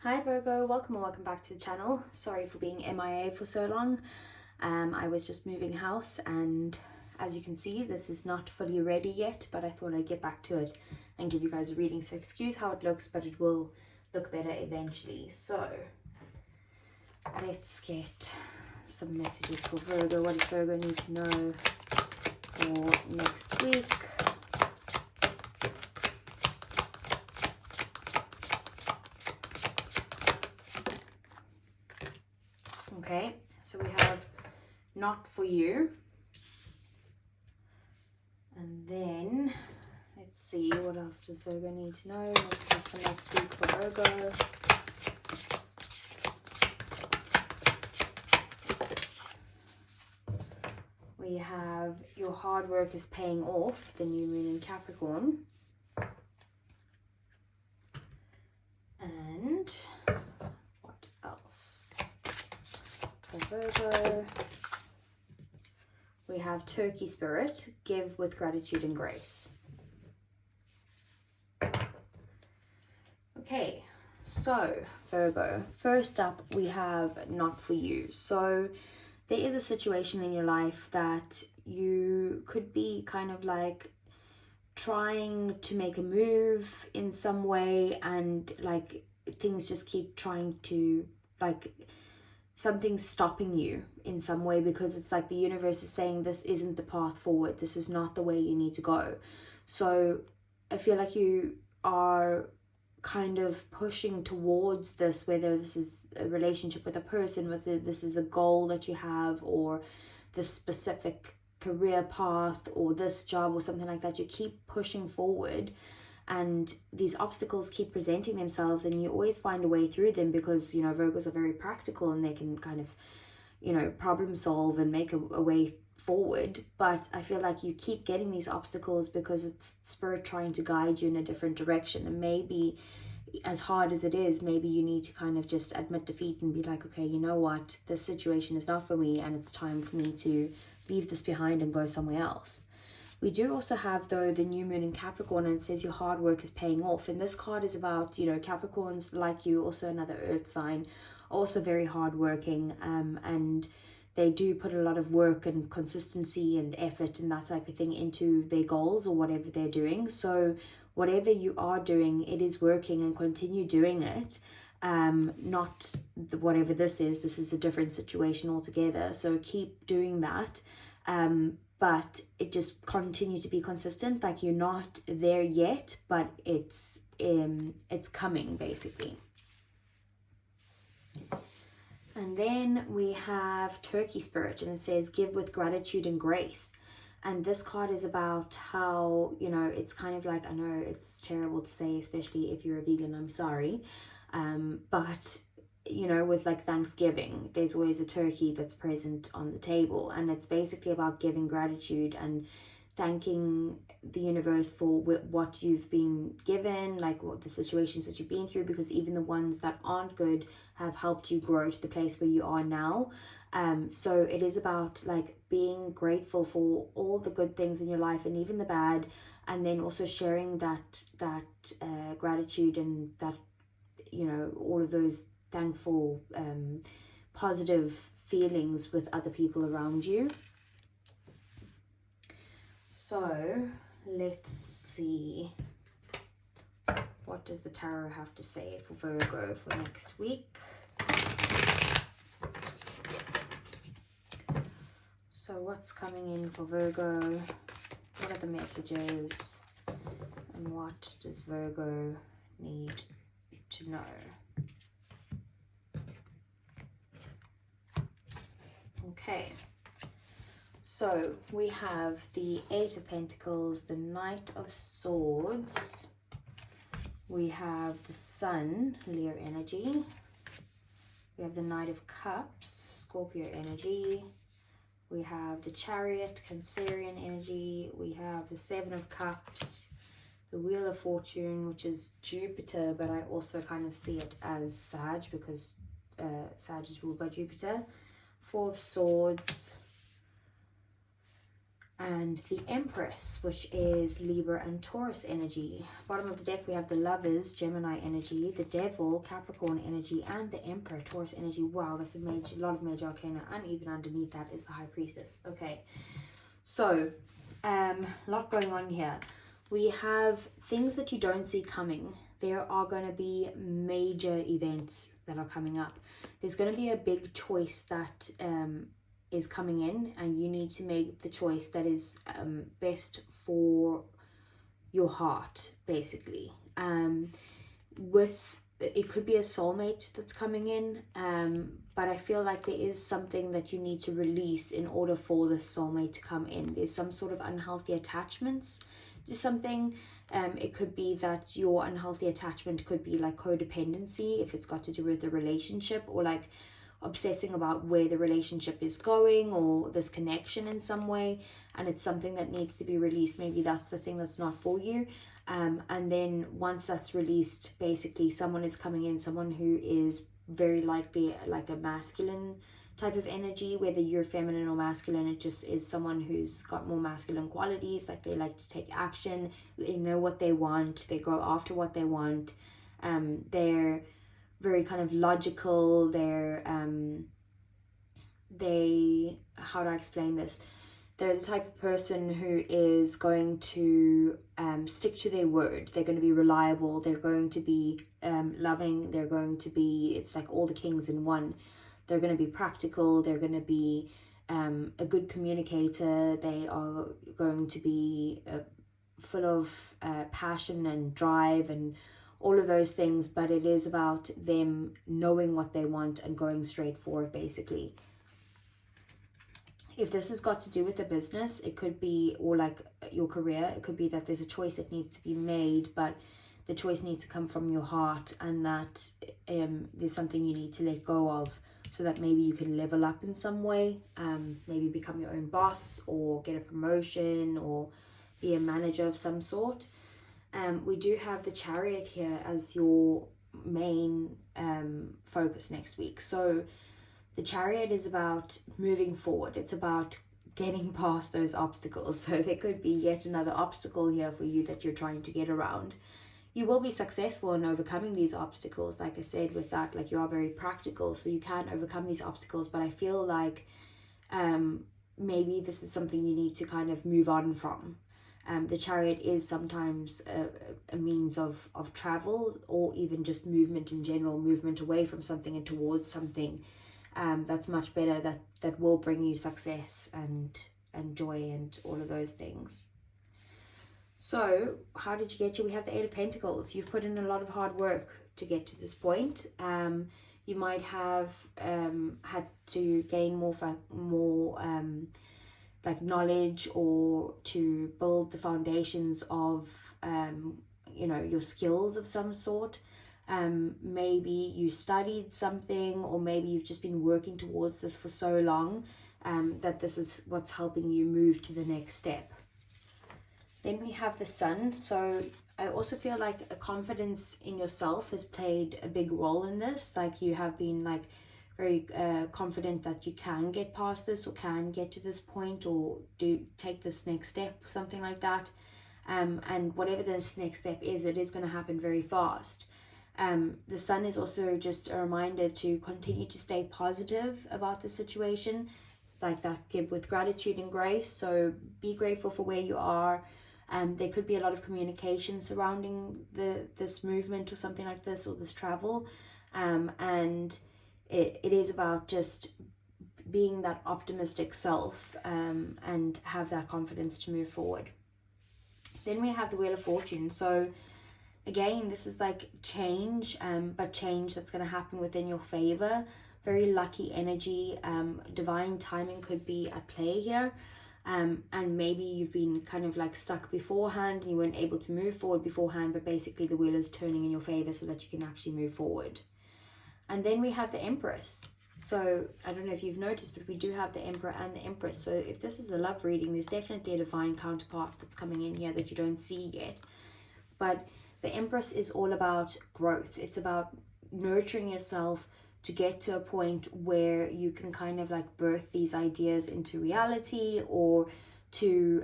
Hi Virgo, welcome or welcome back to the channel. Sorry for being MIA for so long. I was just moving house and as you can see this is not fully ready yet, but I thought I'd get back to it and give you guys a reading. So excuse how it looks, but it will look better eventually. So let's get some messages for Virgo. What does Virgo need to know for next week? Okay, so we have not for you. And then, let's see, what else does Virgo need to know? Messages for next week for Virgo. We have your hard work is paying off, the new moon in Capricorn. And what else? For Virgo, we have Turkey Spirit, give with gratitude and grace. Okay, so Virgo, first up we have not for you. So there is a situation in your life that you could be kind of like trying to make a move in some way, and like things just keep trying to, like, something's stopping you in some way, because it's like the universe is saying this isn't the path forward, this is not the way you need to go. So I feel like you are kind of pushing towards this, whether this is a relationship with a person, whether this is a goal that you have, or this specific career path, or this job, or something like that. You keep pushing forward and these obstacles keep presenting themselves, and you always find a way through them, because you know Virgos are very practical and they can kind of, you know, problem solve and make a way forward. But I feel like you keep getting these obstacles because it's spirit trying to guide you in a different direction. And maybe, as hard as it is, maybe you need to kind of just admit defeat and be like, okay, you know what, this situation is not for me and it's time for me to leave this behind and go somewhere else. We do also have, though, the new moon in Capricorn, and it says your hard work is paying off. And this card is about, you know, Capricorns, like you, also another earth sign, also very hardworking, and they do put a lot of work and consistency and effort and that type of thing into their goals or whatever they're doing. So whatever you are doing, it is working, and continue doing it. Not whatever this is a different situation altogether. So keep doing that. But it just continue to be consistent. Like, you're not there yet, but it's coming, basically. And then we have Turkey Spirit, and it says give with gratitude and grace. And this card is about how, you know, it's kind of like, I know it's terrible to say, especially if you're a vegan, I'm sorry, but you know, with like Thanksgiving, there's always a turkey that's present on the table, and it's basically about giving gratitude and thanking the universe for what you've been given, like what the situations that you've been through, because even the ones that aren't good have helped you grow to the place where you are now. So it is about like being grateful for all the good things in your life and even the bad, and then also sharing that gratitude and that, you know, all of those thankful positive feelings with other people around you. So let's see, what does the tarot have to say for Virgo for next week? So what's coming in for Virgo? What are the messages, and what does Virgo need to know? Okay, so we have the Eight of Pentacles, the Knight of Swords, we have the Sun, Leo energy, we have the Knight of Cups, Scorpio energy, we have the Chariot, Cancerian energy, we have the Seven of Cups, the Wheel of Fortune, which is Jupiter, but I also kind of see it as Sag, because Sag is ruled by Jupiter, Four of Swords, and the Empress, which is Libra and Taurus energy. Bottom of the deck, we have the Lovers, Gemini energy, the Devil, Capricorn energy, and the Emperor, Taurus energy. Wow, that's a lot of major arcana, and even underneath that is the High Priestess. Okay, so a lot going on here. We have things that you don't see coming. There are going to be major events that are coming up. There's going to be a big choice that is coming in, and you need to make the choice that is best for your heart, basically. It could be a soulmate that's coming in, but I feel like there is something that you need to release in order for the soulmate to come in. There's some sort of unhealthy attachments to something. It could be that your unhealthy attachment could be like codependency, if it's got to do with the relationship, or like obsessing about where the relationship is going, or this connection in some way, and it's something that needs to be released. Maybe that's the thing that's not for you. And then once that's released, basically someone is coming in, someone who is very likely like a masculine type of energy, whether you're feminine or masculine. It just is someone who's got more masculine qualities, like they like to take action, they know what they want, they go after what they want. They're very kind of logical, how do I explain this? They're the type of person who is going to stick to their word. They're going to be reliable. They're going to be loving. They're going to be, it's like all the kings in one. They're going to be practical. They're going to be a good communicator. They are going to be full of passion and drive and all of those things. But it is about them knowing what they want and going straight for it, basically. If this has got to do with the business, it could be, or like your career, it could be that there's a choice that needs to be made, but the choice needs to come from your heart, and that there's something you need to let go of, so that maybe you can level up in some way, maybe become your own boss, or get a promotion, or be a manager of some sort. We do have the Chariot here as your main focus next week. So the Chariot is about moving forward. It's about getting past those obstacles. So there could be yet another obstacle here for you that you're trying to get around. You will be successful in overcoming these obstacles. Like I said, with that, like, you are very practical, so you can overcome these obstacles. But I feel like maybe this is something you need to kind of move on from. The Chariot is sometimes a means of travel, or even just movement in general, movement away from something and towards something. That's much better, that will bring you success and joy and all of those things. So how did you get here? We have the Eight of Pentacles. You've put in a lot of hard work to get to this point. You might have had to gain more like knowledge, or to build the foundations of your skills of some sort. Maybe you studied something, or maybe you've just been working towards this for so long that this is what's helping you move to the next step. Then we have the Sun. So I also feel like a confidence in yourself has played a big role in this. Like, you have been like very confident that you can get past this, or can get to this point, or take this next step, something like that. And whatever this next step is, it is going to happen very fast. The Sun is also just a reminder to continue to stay positive about the situation, like that, give with gratitude and grace. So be grateful for where you are. There could be a lot of communication surrounding this movement, or something like this, or this travel. And it is about just being that optimistic self, and have that confidence to move forward. Then we have the Wheel of Fortune. So again, this is like change, but change that's going to happen within your favor. Very lucky energy. Divine timing could be at play here. And maybe you've been kind of like stuck beforehand, and you weren't able to move forward beforehand, but basically the wheel is turning in your favor so that you can actually move forward. And then we have the Empress. So I don't know if you've noticed, but we do have the Emperor and the Empress. So if this is a love reading, there's definitely a divine counterpart that's coming in here that you don't see yet. But the Empress is all about growth. It's about nurturing yourself to get to a point where you can kind of like birth these ideas into reality, or to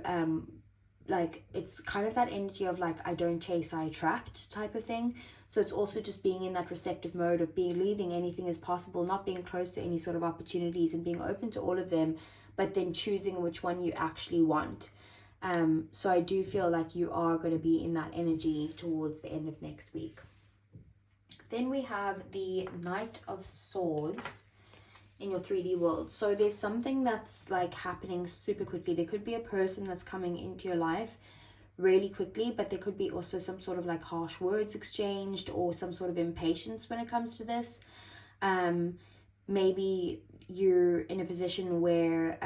like, it's kind of that energy of like, I don't chase, I attract type of thing. So it's also just being in that receptive mode of believing anything is possible, not being closed to any sort of opportunities and being open to all of them, but then choosing which one you actually want. So I do feel like you are going to be in that energy towards the end of next week. Then we have the Knight of Swords in your 3D world. So there's something that's like happening super quickly. There could be a person that's coming into your life really quickly, but there could be also some sort of like harsh words exchanged or some sort of impatience when it comes to this. Maybe you're in a position where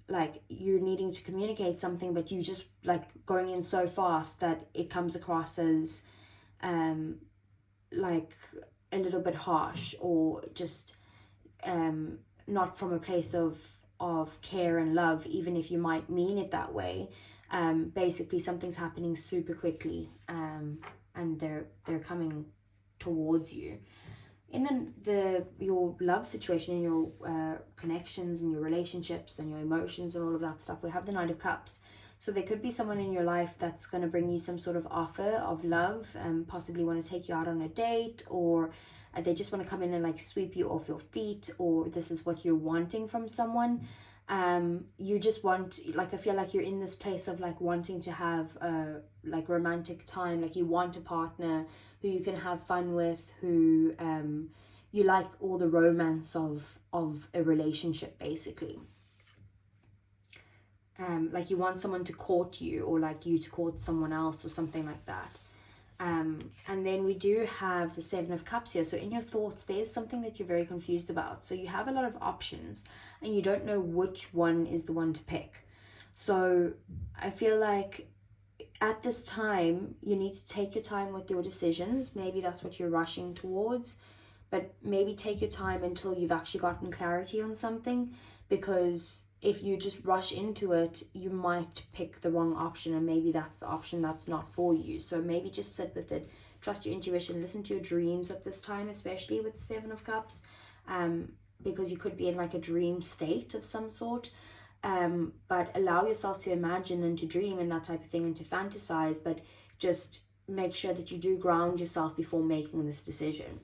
like you're needing to communicate something, but you just like going in so fast that it comes across as like a little bit harsh, or just not from a place of care and love, even if you might mean it that way. Basically something's happening super quickly, and they're coming towards you. And then your love situation and your connections and your relationships and your emotions and all of that stuff, we have the Knight of Cups. So there could be someone in your life that's going to bring you some sort of offer of love, and possibly want to take you out on a date, or they just want to come in and like sweep you off your feet, or this is what you're wanting from someone. You just want, like, I feel like you're in this place of like wanting to have a like romantic time, like you want a partner who you can have fun with, who you like all the romance of a relationship, basically. Like you want someone to court you, or like you to court someone else, or something like that. And then we do have the Seven of Cups here. So in your thoughts, there's something that you're very confused about. So you have a lot of options and you don't know which one is the one to pick. So I feel like at this time, you need to take your time with your decisions. Maybe that's what you're rushing towards, but maybe take your time until you've actually gotten clarity on something, because if you just rush into it, you might pick the wrong option, and maybe that's the option that's not for you. So maybe just sit with it, trust your intuition, listen to your dreams at this time, especially with the Seven of Cups, because you could be in like a dream state of some sort. But allow yourself to imagine and to dream and that type of thing, and to fantasize, but just make sure that you do ground yourself before making this decision.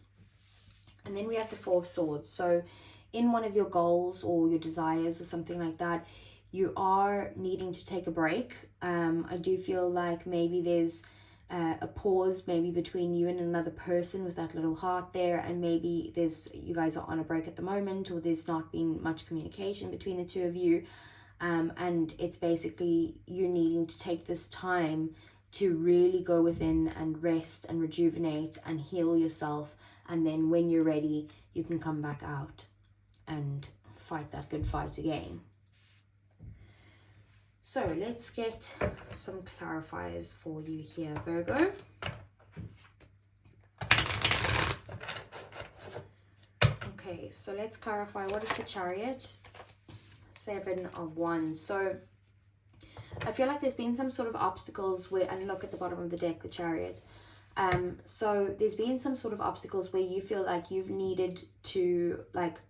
And then we have the Four of Swords. So in one of your goals or your desires or something like that, you are needing to take a break. I do feel like maybe there's a pause maybe between you and another person with that little heart there, and maybe you guys are on a break at the moment, or there's not been much communication between the two of you, and it's basically you needing to take this time to really go within and rest and rejuvenate and heal yourself, and then when you're ready, you can come back out and fight that good fight again. So let's get some clarifiers for you here, Virgo. Okay, so let's clarify, what is the Chariot? Seven of Wands. So I feel like there's been some sort of obstacles where, and look at the bottom of the deck, the Chariot. So there's been some sort of obstacles where you feel like you've needed to like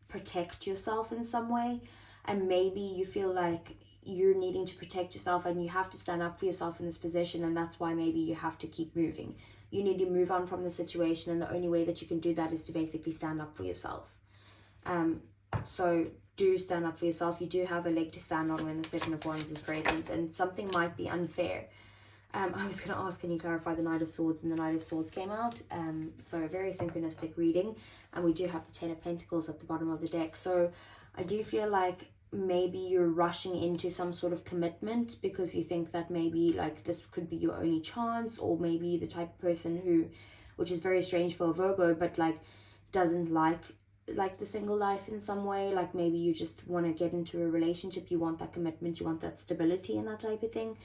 protect yourself in some way, and maybe you feel like you're needing to protect yourself and you have to stand up for yourself in this position, and that's why maybe you have to keep moving. You need to move on from the situation, and the only way that you can do that is to basically stand up for yourself. So do stand up for yourself. You do have a leg to stand on when the Seven of Wands is present, and something might be unfair. I was going to ask, can you clarify the Knight of Swords, and the Knight of Swords came out. So a very synchronistic reading, and we do have the Ten of Pentacles at the bottom of the deck. So I do feel like maybe you're rushing into some sort of commitment because you think that maybe like this could be your only chance, or maybe the type of person who, which is very strange for a Virgo, but like doesn't like the single life in some way. Like maybe you just want to get into a relationship, you want that commitment, you want that stability and that type of thing.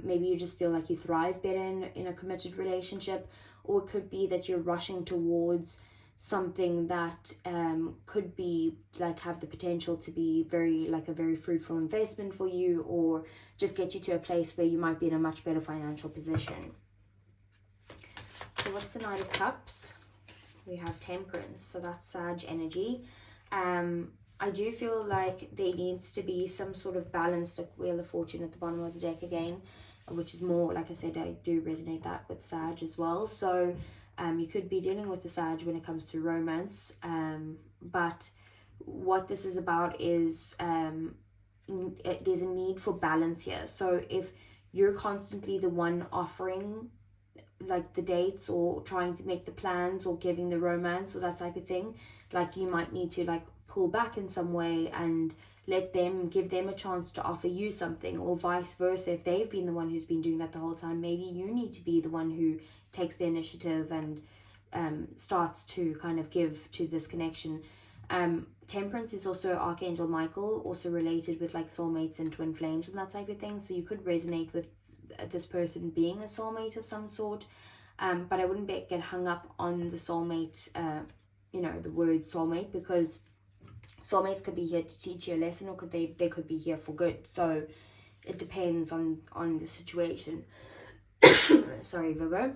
Maybe you just feel like you thrive better in a committed relationship, or it could be that you're rushing towards something that could be like have the potential to be very like a very fruitful investment for you, or just get you to a place where you might be in a much better financial position. So what's the Knight of Cups? We have Temperance, so that's Sag energy. I do feel like there needs to be some sort of balance, like Wheel of Fortune at the bottom of the deck again, which is more, like I said, I do resonate that with Sag as well. So you could be dealing with the Sag when it comes to romance, but what this is about is there's a need for balance here. So if you're constantly the one offering like the dates or trying to make the plans or giving the romance or that type of thing, like you might need to like pull back in some way and give them a chance to offer you something, or vice versa. If they've been the one who's been doing that the whole time, maybe you need to be the one who takes the initiative and starts to kind of give to this connection. Temperance is also Archangel Michael, also related with like soulmates and twin flames and that type of thing. So you could resonate with this person being a soulmate of some sort, but I wouldn't get hung up on the soulmate, the word soulmate, because soulmates could be here to teach you a lesson, or they could be here for good. So it depends on the situation. Sorry, Virgo.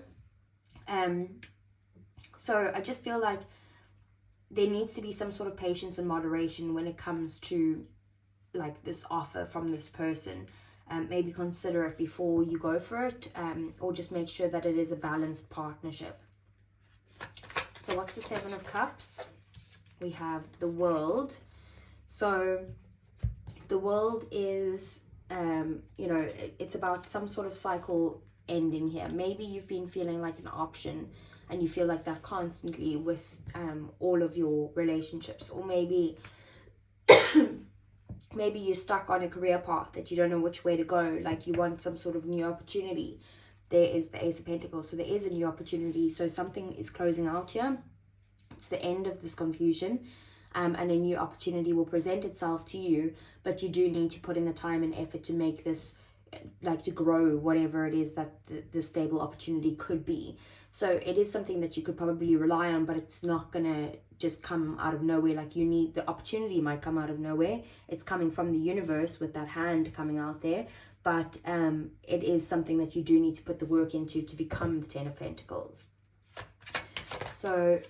So I just feel like there needs to be some sort of patience and moderation when it comes to like this offer from this person. Maybe consider it before you go for it, or just make sure that it is a balanced partnership. So what's the Seven of Cups? We have the World. So the World is, it's about some sort of cycle ending here. Maybe you've been feeling like an option and you feel like that constantly with all of your relationships, or maybe maybe you're stuck on a career path that you don't know which way to go, like you want some sort of new opportunity. There is the Ace of Pentacles, so there is a new opportunity. So something is closing out here. It's the end of this confusion, and a new opportunity will present itself to you, but you do need to put in the time and effort to make this, like to grow whatever it is that the stable opportunity could be. So it is something that you could probably rely on, but it's not gonna just come out of nowhere. Like the opportunity might come out of nowhere. It's coming from the universe with that hand coming out there, but it is something that you do need to put the work into to become the Ten of Pentacles. So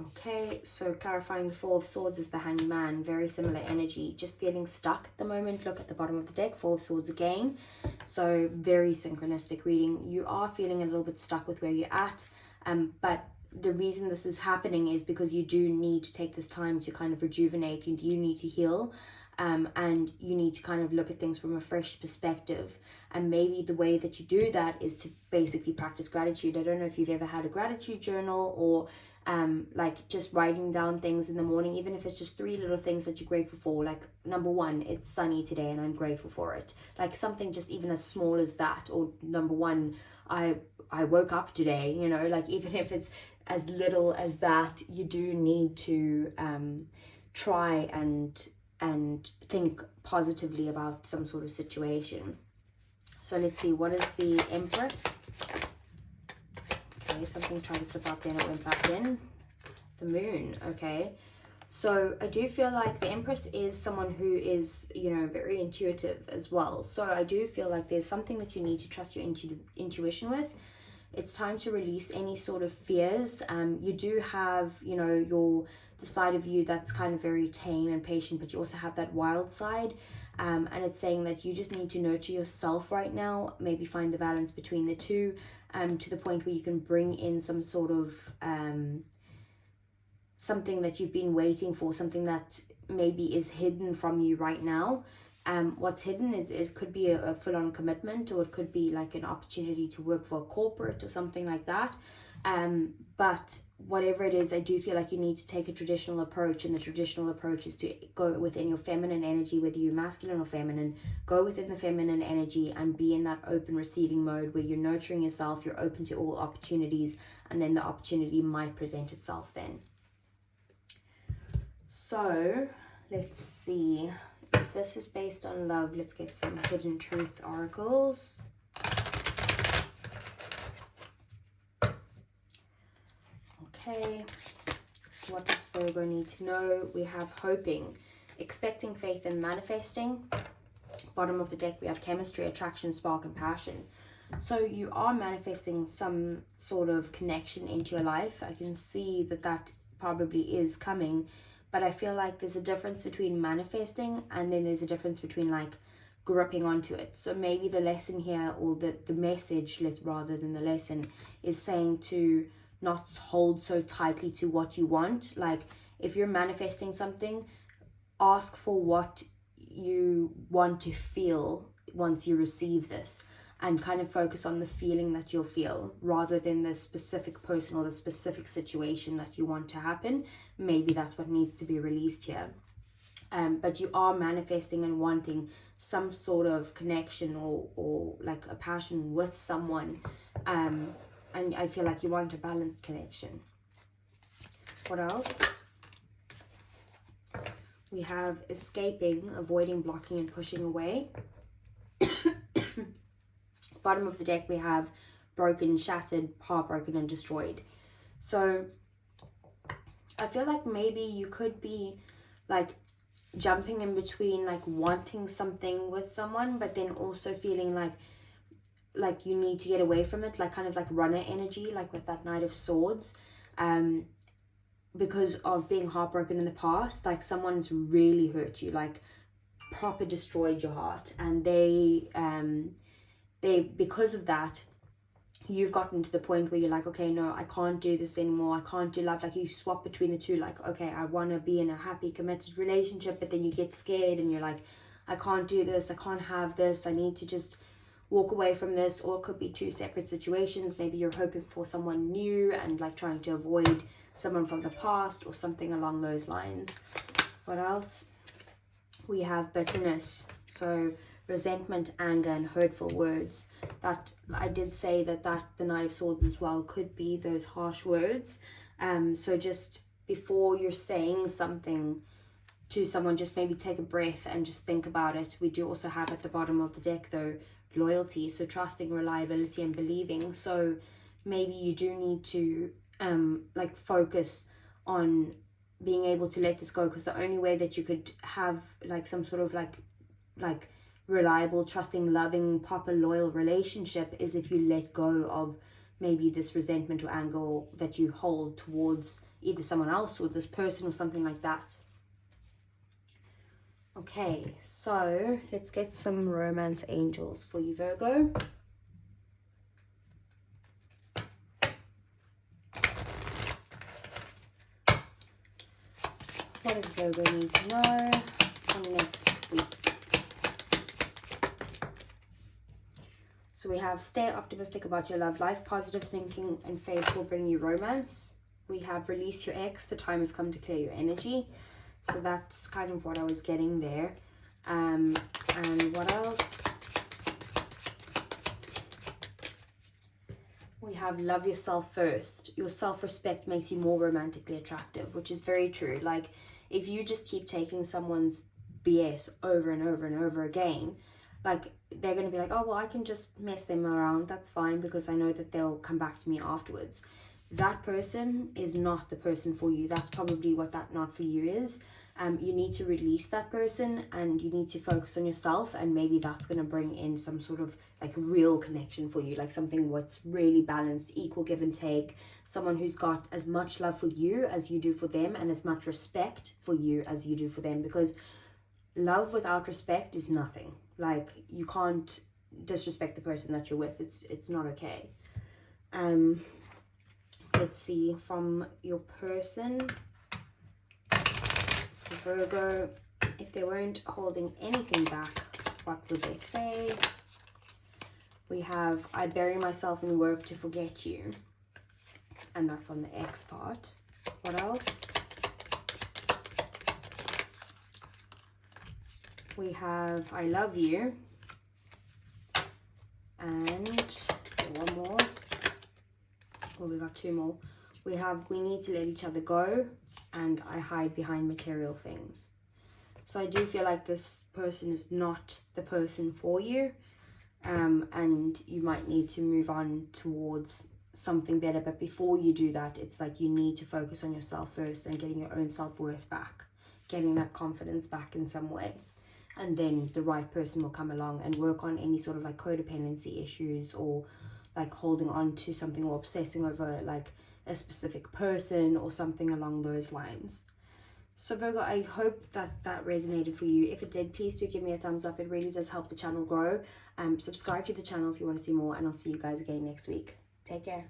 okay, so clarifying the Four of Swords is the Hanged Man. Very similar energy, just feeling stuck at the moment. Look at the bottom of the deck, Four of Swords again. So very synchronistic reading. You are feeling a little bit stuck with where you're at, but the reason this is happening is because you do need to take this time to kind of rejuvenate. You need to heal, and you need to kind of look at things from a fresh perspective. And maybe the way that you do that is to basically practice gratitude. I don't know if you've ever had a gratitude journal, or like just writing down things in the morning, even if it's just 3 little things that you're grateful for. Like, number 1, it's sunny today and I'm grateful for it. Like something just even as small as that. Or number 1, I woke up today, like even if it's as little as that, you do need to try and think positively about some sort of situation. So let's see, what is the Empress? Okay, something tried to flip out there and it went back in. The Moon, okay. So I do feel like the Empress is someone who is, very intuitive as well. So I do feel like there's something that you need to trust your intuition with. It's time to release any sort of fears. You do have, the side of you that's kind of very tame and patient, but you also have that wild side. And it's saying that you just need to nurture yourself right now, maybe find the balance between the two, to the point where you can bring in some sort of something that you've been waiting for, something that maybe is hidden from you right now. What's hidden is it could be a full-on commitment, or it could be like an opportunity to work for a corporate or something like that. But whatever it is, I do feel like you need to take a traditional approach, and the traditional approach is to go within your feminine energy, whether you're masculine or feminine. Go within the feminine energy and be in that open receiving mode where you're nurturing yourself, you're open to all opportunities, and then the opportunity might present itself then. So let's see if this is based on love. Let's get some hidden truth oracles. Okay, so what does Virgo need to know? We have hoping, expecting, faith, and manifesting. Bottom of the deck, we have chemistry, attraction, spark, and passion. So you are manifesting some sort of connection into your life. I can see that probably is coming, But I feel like there's a difference between manifesting and then there's a difference between like gripping onto it. So maybe the lesson here, or the message, rather than the lesson, is saying to not hold so tightly to what you want. Like if you're manifesting something, ask for what you want to feel once you receive this, and kind of focus on the feeling that you'll feel rather than the specific person or the specific situation that you want to happen. Maybe that's what needs to be released here. But you are manifesting and wanting some sort of connection or like a passion with someone. And I feel like you want a balanced connection. What else? We have escaping, avoiding, blocking, and pushing away. Bottom of the deck, we have broken, shattered, heartbroken, and destroyed. So I feel like maybe you could be like jumping in between, like wanting something with someone, but then also feeling like you need to get away from it, like kind of like runner energy, like with that Knight of Swords, because of being heartbroken in the past. Like someone's really hurt you, like proper destroyed your heart, and they because of that, you've gotten to the point where you're like, okay, no, I can't do this anymore. I can't do love. Like you swap between the two, like, okay, I want to be in a happy, committed relationship, but then you get scared and you're like, I can't do this. I can't have this. I need to just walk away from this. Or it could be two separate situations. Maybe you're hoping for someone new and like trying to avoid someone from the past or something along those lines. What else? We have bitterness. So resentment, anger, and hurtful words. That I did say that the Knight of Swords as well could be those harsh words. So just before you're saying something to someone, just maybe take a breath and just think about it. We do also have at the bottom of the deck though loyalty, so trusting, reliability, and believing. So maybe you do need to like focus on being able to let this go, because the only way that you could have like some sort of like reliable, trusting, loving, proper, loyal relationship is if you let go of maybe this resentment or anger that you hold towards either someone else or this person or something like that. Okay, so let's get some romance angels for you, Virgo. What does Virgo need to know for next week? So we have stay optimistic about your love life. Positive thinking and faith will bring you romance. We have release your ex. The time has come to clear your energy. So that's kind of what I was getting there. And what else? We have love yourself first. Your self-respect makes you more romantically attractive, which is very true. Like if you just keep taking someone's BS over and over and over again, like they're going to be like, oh, well, I can just mess them around. That's fine because I know that they'll come back to me afterwards. That person is not the person for you. That's probably what that not for you is. You need to release that person and you need to focus on yourself, and maybe that's going to bring in some sort of like real connection for you, like something what's really balanced, equal give and take, someone who's got as much love for you as you do for them and as much respect for you as you do for them, because love without respect is nothing. Like you can't disrespect the person that you're with. It's not okay. Let's see from your person, Virgo, if they weren't holding anything back, what would they say? We have I bury myself in work to forget you, and that's on the X part. What else? We have I love you, and let's get one more. Well, we got two more. We have we need to let each other go, and I hide behind material things. So I do feel like this person is not the person for you, and you might need to move on towards something better. But before you do that, it's like you need to focus on yourself first and getting your own self-worth back, getting that confidence back in some way. And then the right person will come along and work on any sort of like codependency issues, or like holding on to something or obsessing over like a specific person or something along those lines. So Virgo, I hope that resonated for you. If it did, please do give me a thumbs up. It really does help the channel grow. Subscribe to the channel if you want to see more, and I'll see you guys again next week. Take care.